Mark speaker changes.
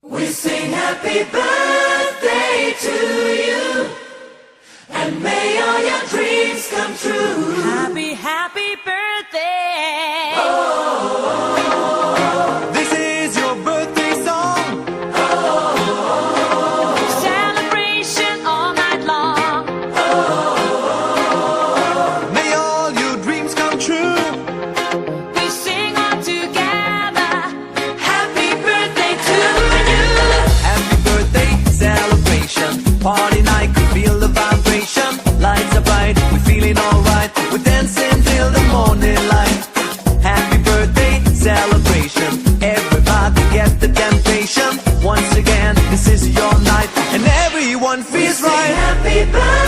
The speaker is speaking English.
Speaker 1: We sing happy birthday to you, and may all your dreams come true.
Speaker 2: Happy, happy birthday.
Speaker 3: This is your birthday song.
Speaker 2: Celebration all night long.
Speaker 3: May all your dreams come true.
Speaker 2: We sing all together.
Speaker 1: Happy birthday to you.
Speaker 3: Happy birthday celebration. Party night, we feel the vibration. Lights are bright, we're feeling alright. We're dancing till the morning light. Happy birthday celebration. Everybody get the temptation. Once again, this is your night, and everyone feels
Speaker 1: We sing
Speaker 3: right.
Speaker 1: happy birthday.